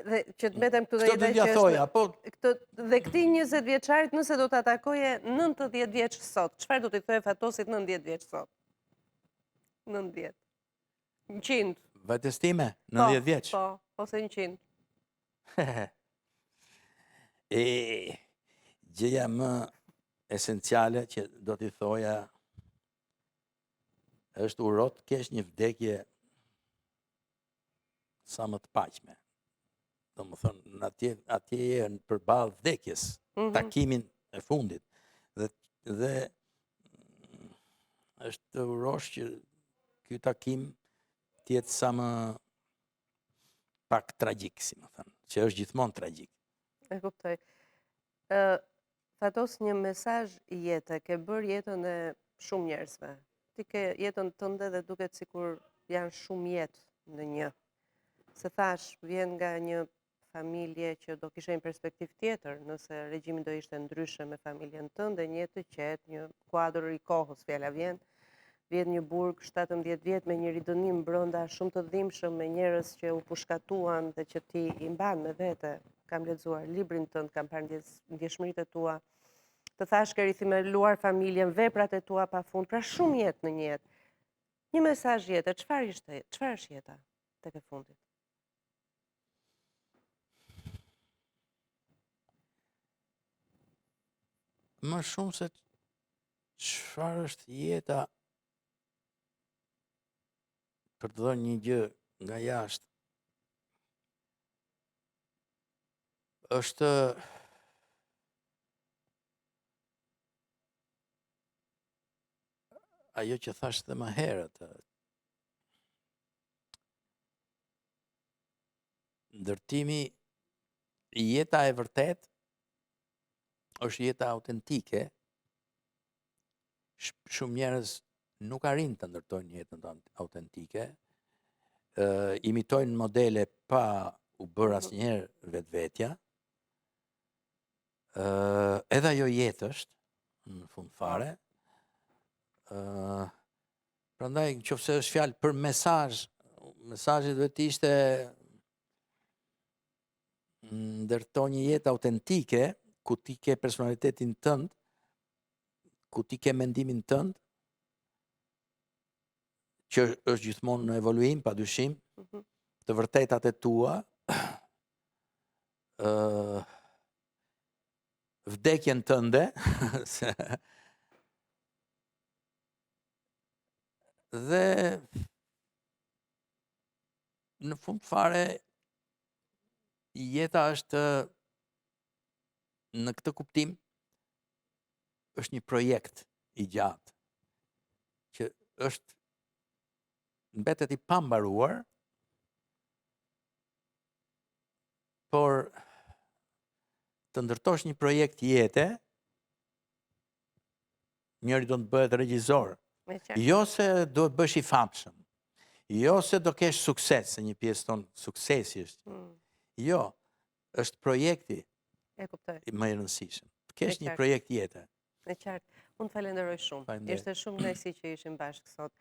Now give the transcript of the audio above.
Dhe që të metem këtu dhe Kështu do t'ja thoja, po dhe këti 20 vjeçarit nëse do të atakoje 90 vjeç sot, çfarë do t'i thoje Fatosit 90 vjeç sot? 90. 100. Vetes time, 90 vjeç. Po, ose 100. Gjëja më esenciale që do t'i thoja është uro të kesh një vdekje sa më të paqme. Do më thonë, atje je në përballë vdekjes, takimin e fundit. Dhe është urosh që ky takim t'jetë sa më pak tragjik, si më thënë, që është gjithmonë tragjik. E kuptoj. Fatos, një mesazh jete, ke bërë jetën e shumë njerëzve. Ti ke jetën tënde dhe duket sikur janë shumë jetë në një. Se thash, vjen nga një familje që do kishe një perspektiv tjetër, nëse regjimi do ishte ndryshe me familjen tënde, një jetë të qetë, një kuadër i kohës, fjala vjen një burg 17 vjet me një ridënim brenda shumë të dhimbshëm, me njerëz që u pushkatuan dhe që ti i mban me vete. Kam lexuar librin tënd, kam parë ndjeshmëritë e tua. Të thash ke rithmeluar familjen, veprat e tua pafund, pra shumë jetë në një jetë. Një mesazh jete, çfarë është jeta tek e fundit? Më shumë se çfarë është jeta, për të dhënë një gjë nga jashtë, është ajo që thash dhe më herët. Ndërtimi, jeta e vërtet është jeta autentike. Shumë njerëz nuk arrin të ndërtojnë jetën autentike, imitojnë modele pa u bërë asnjëherë vetvetja. Edhe ajo jetë është, në fund fare. Prandaj, nëse është fjalë për mesazhi duhet të ishte ndërto një jetë autentike, ku ti ke personalitetin tënd, ku ti ke mendimin tënd, që është gjithmonë në evoluim, padyshim, të vërtetat e tua, vdekjen tënde, dhe në fund fare jeta është në këtë kuptim është një projekt i gjatë që është mbetet i pambaruar, por të ndërtosh një projekt jete, njëri do të bëhet regjisor. Jo se do të bësh i famshëm, jo se do kesh sukses, se një pjesë tonë suksesi është. Jo, është projekti më i rëndësishëm. Të kesh një projekt jete. E qartë. Unë të falenderoj shumë. Ishte shumë kënaqësi që ishim bashkë sot.